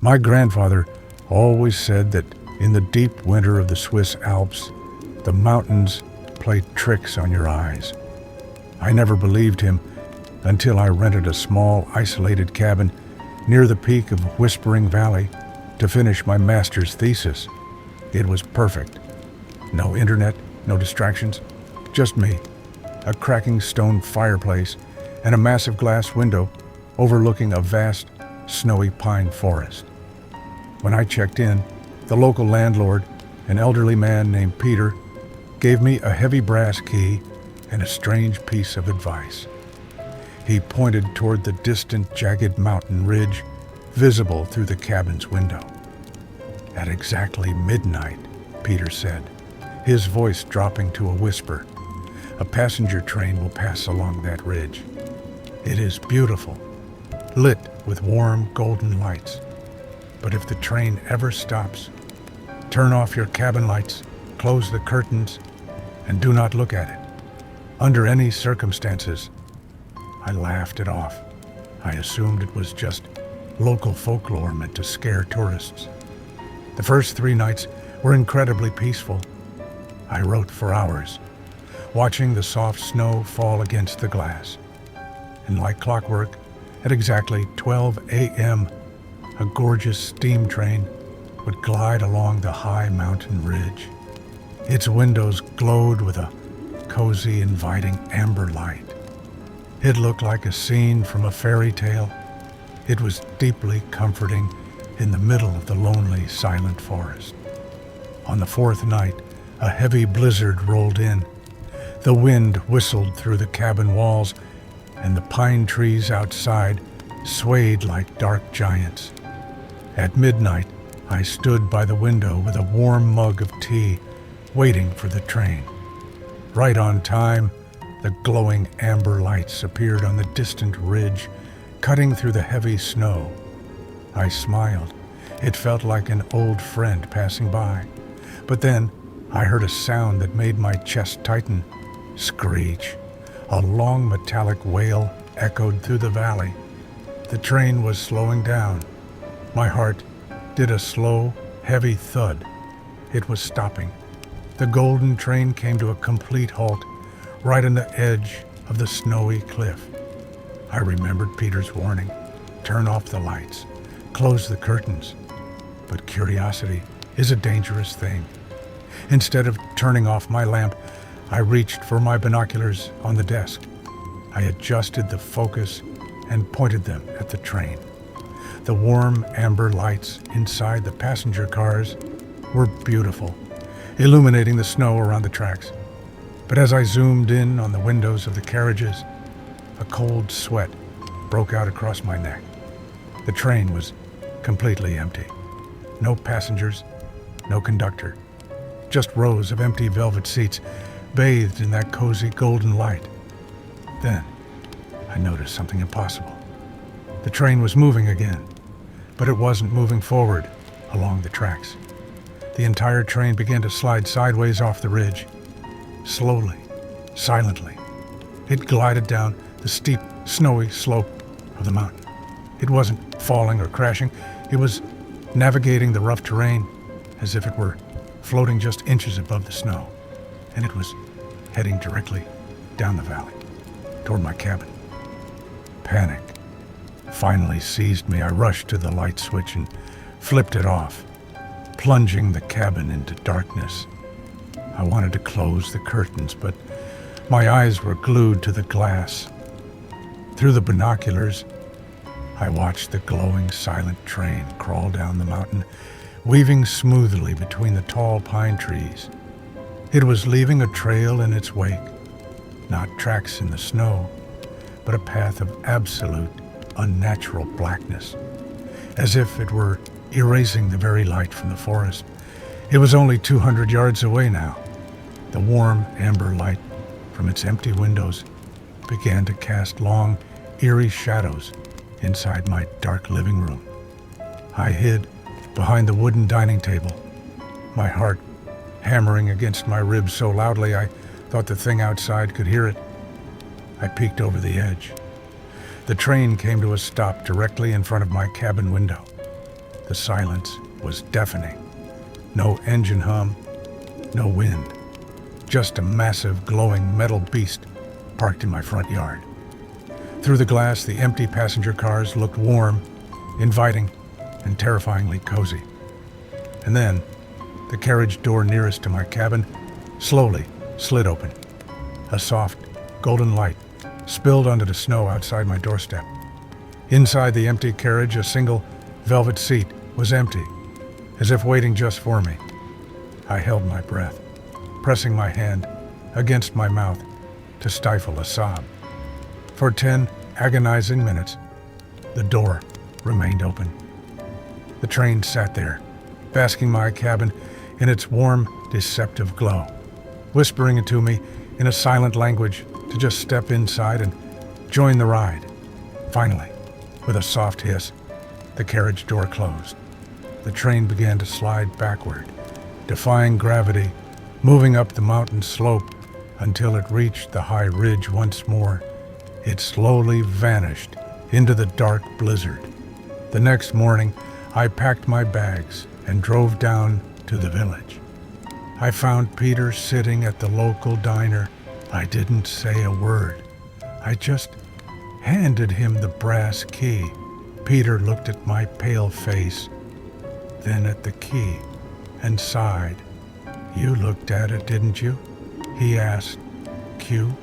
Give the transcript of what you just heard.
My grandfather always said that in the deep winter of the Swiss Alps, the mountains play tricks on your eyes. I never believed him until I rented a small, isolated cabin near the peak of Whispering Valley to finish my master's thesis. It was perfect. No internet, no distractions, just me, a cracking stone fireplace, and a massive glass window overlooking a vast, snowy pine forest. When I checked in, the local landlord, an elderly man named Peter, gave me a heavy brass key and a strange piece of advice. He pointed toward the distant, jagged mountain ridge visible through the cabin's window. At exactly midnight, Peter said, his voice dropping to a whisper, a passenger train will pass along that ridge. It is beautiful, lit with warm golden lights. But if the train ever stops, turn off your cabin lights, close the curtains, and do not look at it. Under any circumstances. I laughed it off. I assumed it was just local folklore meant to scare tourists. The first 3 nights were incredibly peaceful. I wrote for hours, watching the soft snow fall against the glass. And like clockwork, at exactly 12 a.m., a gorgeous steam train would glide along the high mountain ridge. Its windows glowed with a cozy, inviting amber light. It looked like a scene from a fairy tale. It was deeply comforting in the middle of the lonely, silent forest. On the 4th night, a heavy blizzard rolled in. The wind whistled through the cabin walls, and the pine trees outside swayed like dark giants. At midnight, I stood by the window with a warm mug of tea, waiting for the train. Right on time, the glowing amber lights appeared on the distant ridge, cutting through the heavy snow. I smiled. It felt like an old friend passing by. But then I heard a sound that made my chest tighten. Screech. A long metallic wail echoed through the valley. The train was slowing down. My heart did a slow, heavy thud. It was stopping. The golden train came to a complete halt, right on the edge of the snowy cliff. I remembered Peter's warning. Turn off the lights. Close the curtains. But curiosity is a dangerous thing. Instead of turning off my lamp, I reached for my binoculars on the desk. I adjusted the focus and pointed them at the train. The warm amber lights inside the passenger cars were beautiful, illuminating the snow around the tracks. But as I zoomed in on the windows of the carriages, a cold sweat broke out across my neck. The train was completely empty. No passengers, no conductor. Just rows of empty velvet seats bathed in that cozy golden light. Then I noticed something impossible. The train was moving again, but it wasn't moving forward along the tracks. The entire train began to slide sideways off the ridge. Slowly, silently, it glided down the steep, snowy slope of the mountain. It wasn't falling or crashing. It was navigating the rough terrain as if it were floating just inches above the snow. And it was heading directly down the valley, toward my cabin. Panic finally seized me. I rushed to the light switch and flipped it off, plunging the cabin into darkness. I wanted to close the curtains, but my eyes were glued to the glass. Through the binoculars, I watched the glowing, silent train crawl down the mountain, weaving smoothly between the tall pine trees. It was leaving a trail in its wake, not tracks in the snow, but a path of absolute, unnatural blackness, as if it were erasing the very light from the forest. It was only 200 yards away now. The warm amber light from its empty windows began to cast long, eerie shadows inside my dark living room. I hid behind the wooden dining table, my heart hammering against my ribs so loudly I thought the thing outside could hear it. I peeked over the edge. The train came to a stop directly in front of my cabin window. The silence was deafening. No engine hum, no wind. Just a massive, glowing metal beast parked in my front yard. Through the glass, the empty passenger cars looked warm, inviting, and terrifyingly cozy. And then, the carriage door nearest to my cabin slowly slid open. A soft, golden light spilled onto the snow outside my doorstep. Inside the empty carriage, a single velvet seat was empty, as if waiting just for me. I held my breath, pressing my hand against my mouth to stifle a sob. For 10 agonizing minutes, the door remained open. The train sat there, basking my cabin in its warm, deceptive glow, whispering it to me in a silent language to just step inside and join the ride. Finally, with a soft hiss, the carriage door closed. The train began to slide backward, defying gravity, moving up the mountain slope until it reached the high ridge once more. It slowly vanished into the dark blizzard. The next morning, I packed my bags and drove down to the village. I found Peter sitting at the local diner. I didn't say a word. I just handed him the brass key. Peter looked at my pale face, then at the key, and sighed. "You looked at it, didn't you?" he asked. "Q?"